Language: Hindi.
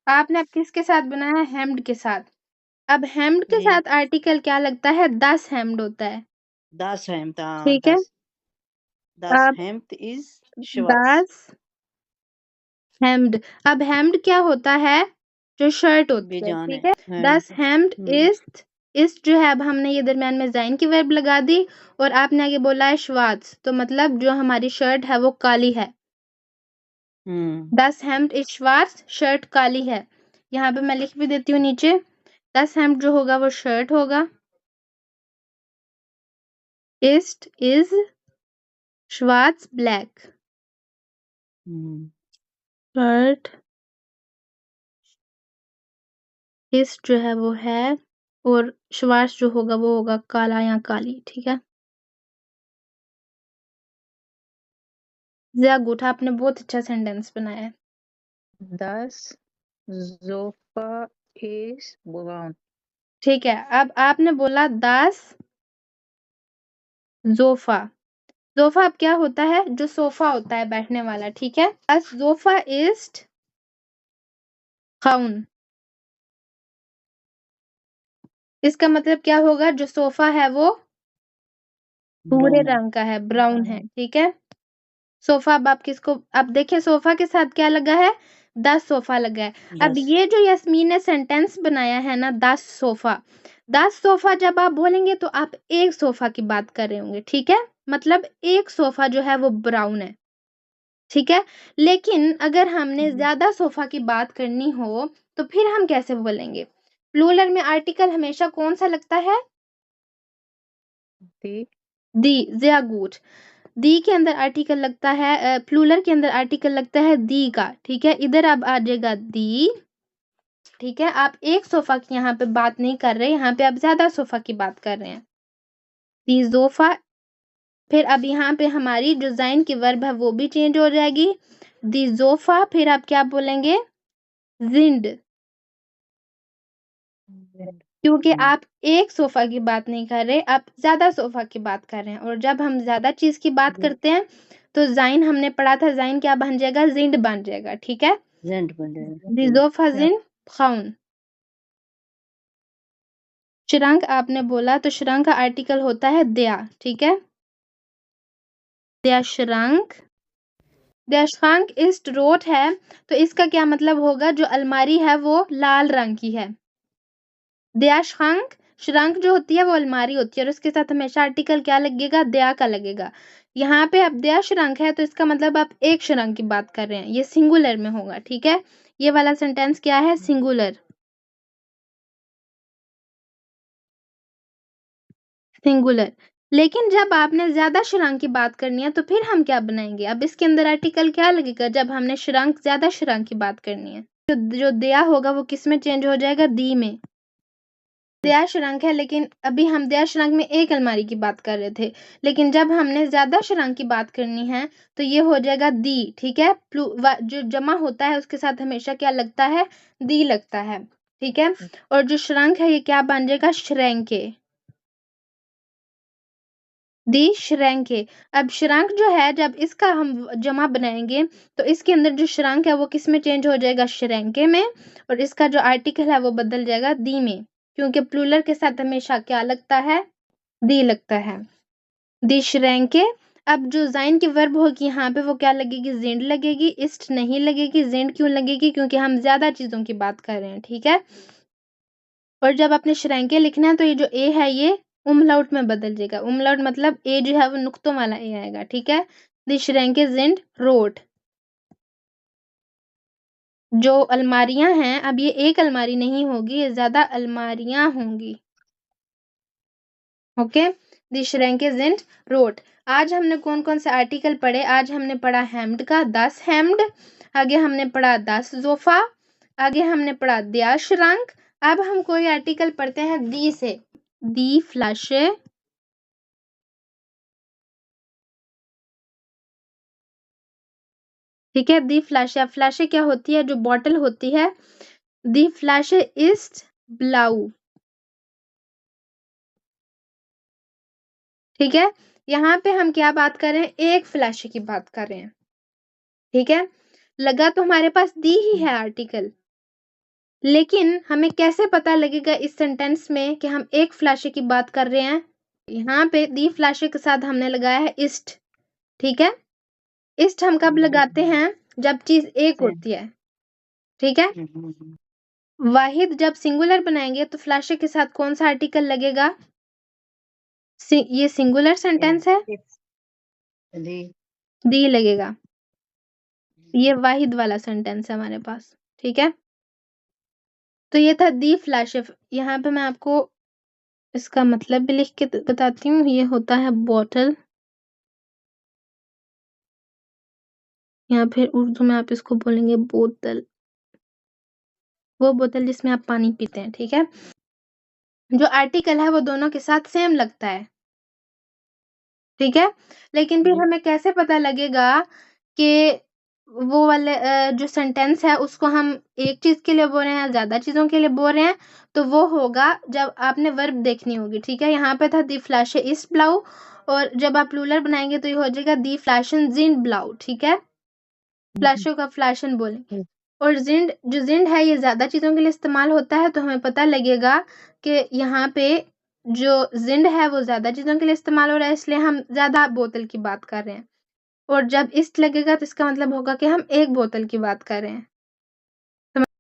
आपने अब किसके साथ बनाया है? हेम्ड के साथ। अब हेम्ड के जी साथ आर्टिकल क्या लगता है? 10 हेम्ड होता है। 10 हेम्प्ट, हाँ ठीक है, 10 अब हेम्प्ट इज श्वार्ट्ज। 10 हेम्ड। अब हेम्ड क्या होता है? जो शर्ट होती है, बेजान है ठीक है। 10 हेम्प्ट। हेम्ड इस जो है, अब हमने ये दरमियान में जाइन की वर्ब लगा दी और आपने आगे बोला है श्वार्ट्ज, तो मतलब जो हमारी शर्ट है वो काली है। 10 हेम्ड इज श्वार्ट्ज, शर्ट काली है। यहाँ पे मैं लिख भी देती हूँ नीचे, 10 हेम्ड जो होगा वो शर्ट होगा। ईस्ट इज श्वार्ट्ज ब्लैक। शर्ट ईस्ट जो है वो है, और श्वार्ट्ज जो होगा वो होगा काला या काली, ठीक है। ज़िया गुट, आपने बहुत अच्छा सेंटेंस बनाया है। 10 जोफा इज ब्राउन। ठीक है, अब आपने बोला 10 जोफा। जोफा अब क्या होता है? जो सोफा होता है बैठने वाला, ठीक है। 10 जोफा इज खाउन। इसका मतलब क्या होगा? जो सोफा है वो भूरे ब्राउन है। रंग का है, ब्राउन है, ठीक है। सोफा, अब आप किसको, अब देखिए सोफा के साथ क्या लगा है? 10 सोफा लगा है। अब 10 ये जो यस्मीन ने सेंटेंस बनाया है ना, 10 सोफा, 10 सोफा जब आप बोलेंगे तो आप एक सोफा की बात कर रहे होंगे, ठीक है। मतलब एक सोफा जो है वो ब्राउन है, ठीक है। लेकिन अगर हमने ज्यादा सोफा की बात करनी हो तो फिर हम कैसे बोलेंगे? प्लूरल में आर्टिकल हमेशा कौन सा लगता है? दी दी। ज्या गुड। दी के अंदर आर्टिकल लगता है, प्लूरल के अंदर आर्टिकल लगता है दी का, ठीक है। इधर अब आ जाएगा दी, ठीक है। आप एक सोफा की यहाँ पे बात नहीं कर रहे, यहाँ पे आप ज्यादा सोफा की बात कर रहे हैं। दी सोफा। फिर अब यहाँ पे हमारी जो जाइन की वर्ब है वो भी चेंज हो जाएगी। दी जोफा, फिर आप क्या बोलेंगे? जिंड। क्योंकि आप एक सोफा की बात नहीं कर रहे, आप ज्यादा सोफा की बात कर रहे हैं, और जब हम ज्यादा चीज की बात करते हैं तो जाइन हमने पढ़ा था, जाइन क्या बन जाएगा? जिंड बन जाएगा, ठीक है। जेंट बन जाएगा। दी जोफा जिंड खाउन। श्रंक आपने बोला, तो श्रंक का आर्टिकल होता है दया, ठीक है। दया श्रंक। दया श्रंक इस रोट है, तो इसका क्या मतलब होगा? जो अलमारी है वो लाल रंग की है। दया श्रंक, श्रंक जो होती है वो अलमारी होती है, और उसके साथ हमेशा आर्टिकल क्या लगेगा? दया का लगेगा। यहाँ पे अब दया श्रंक है तो इसका मतलब आप एक श्रंक की बात कर रहे हैं, ये सिंगुलर में होगा, ठीक है। ये वाला सेंटेंस क्या है? सिंगुलर। सिंगुलर। लेकिन जब आपने ज्यादा श्रंक की बात करनी है तो फिर हम क्या बनाएंगे? अब इसके अंदर आर्टिकल क्या लगेगा जब हमने श्रंक, ज्यादा श्रंक की बात करनी है? जो दया होगा वो किस में चेंज हो जाएगा? दी में। दया श्रंक है, लेकिन अभी हम दया श्रंक में एक अलमारी की बात कर रहे थे, लेकिन जब हमने ज्यादा श्रंक की बात करनी है तो ये हो जाएगा दी, ठीक है। जो जमा होता है उसके साथ हमेशा क्या लगता है? दी लगता है, ठीक है। और जो श्रंक है ये क्या बन जाएगा? श्रैंके। दी श्रैंक है। अब श्रंक जो है, जब इसका हम जमा बनाएंगे तो इसके अंदर जो श्रंक है वो किस में चेंज हो जाएगा? श्रैंके में। और इसका जो आर्टिकल है वो बदल जाएगा दी में, क्योंकि प्लूरल के साथ हमेशा क्या लगता है? दी लगता है। दी श्रैंके। अब जो जाइन की वर्ब होगी यहाँ पे वो क्या लगेगी? जिंड लगेगी, इस्ट नहीं लगेगी। जिंड क्यों लगेगी? क्योंकि हम ज्यादा चीजों की बात कर रहे हैं, ठीक है। और जब आपने श्रैंके लिखना है तो ये जो ए है ये उमलाउट में बदल जाएगा। उमलाउट मतलब ए जो है वो नुक्तों वाला ए आएगा, ठीक है। द श्रैंके जिंड रोट। जो अलमारियां हैं, अब ये एक अलमारी नहीं होगी, ये ज्यादा अलमारियां होंगी, ओके। द श्रैंके जिंड रोट। आज हमने कौन कौन से आर्टिकल पढ़े? आज हमने पढ़ा हेम्ड का 10 हेम्ड, आगे हमने पढ़ा 10 जोफा, आगे हमने पढ़ा दिया श्रंक। अब हम कोई आर्टिकल पढ़ते हैं दी से। दी फ्लैशे, ठीक है। दी फ्लैशे, फ्लैशे क्या होती है? जो बॉटल होती है। दी फ्लैशे इज ब्लाउ, ठीक है। यहाँ पे हम क्या बात कर रहे हैं? एक फ्लैशे की बात कर रहे हैं, ठीक है। लगा तो हमारे पास दी ही है आर्टिकल, लेकिन हमें कैसे पता लगेगा इस सेंटेंस में कि हम एक फ्लाशे की बात कर रहे हैं? यहाँ पे दी फ्लाशे के साथ हमने लगाया है इस्ट, ठीक है? इस्ट हम कब लगाते हैं? जब चीज़ एक होती है, ठीक है? वाहिद जब सिंगुलर बनाएँगे तो फ्लाशे के साथ कौन-सा आर्टिकल लगेगा? ये सिंगुलर सेंटेंस है, दी लगेगा। ये वाहिद वाला सेंटेंस है हमारे पास, ठीक है? तो ये था दी फ्लाशे। यहाँ पे मैं आपको इसका मतलब भी लिख के बताती हूँ। ये होता है बॉटल, या फिर उर्दू में आप इसको बोलेंगे बोतल। वो बोतल जिसमें आप पानी पीते हैं, ठीक है? जो आर्टिकल है वो दोनों के साथ सेम लगता है, ठीक है? लेकिन फिर हमें कैसे पता लगेगा कि वो वाले जो सेंटेंस है उसको हम एक चीज़ के लिए बोल रहे हैं या ज़्यादा चीज़ों के लिए बोल रहे हैं? तो वो होगा जब आपने वर्ब देखनी होगी, ठीक है? यहाँ पे था दी फ्लाशे इस्ट ब्लाउ, और जब आप प्लूरल बनाएँगे तो ये हो जाएगा दी फ्लाशेन ज़िंड ब्लाउ, ठीक है? फ्लाशों का फ्लाशन बोलेंगे। और जो ज़िंड है ये ज़्यादा चीज़ों के लिए इस्तेमाल होता है, तो हमें पता लगेगा कि यहाँ पे जो ज़िंड है वो ज़्यादा चीज़ों के लिए इस्तेमाल हो रहा है, इसलिए हम ज़्यादा बोतल की बात कर रहे हैं। और जब इस्ट लगेगा तो इसका मतलब होगा कि हम एक बोतल की बात कर रहे हैं।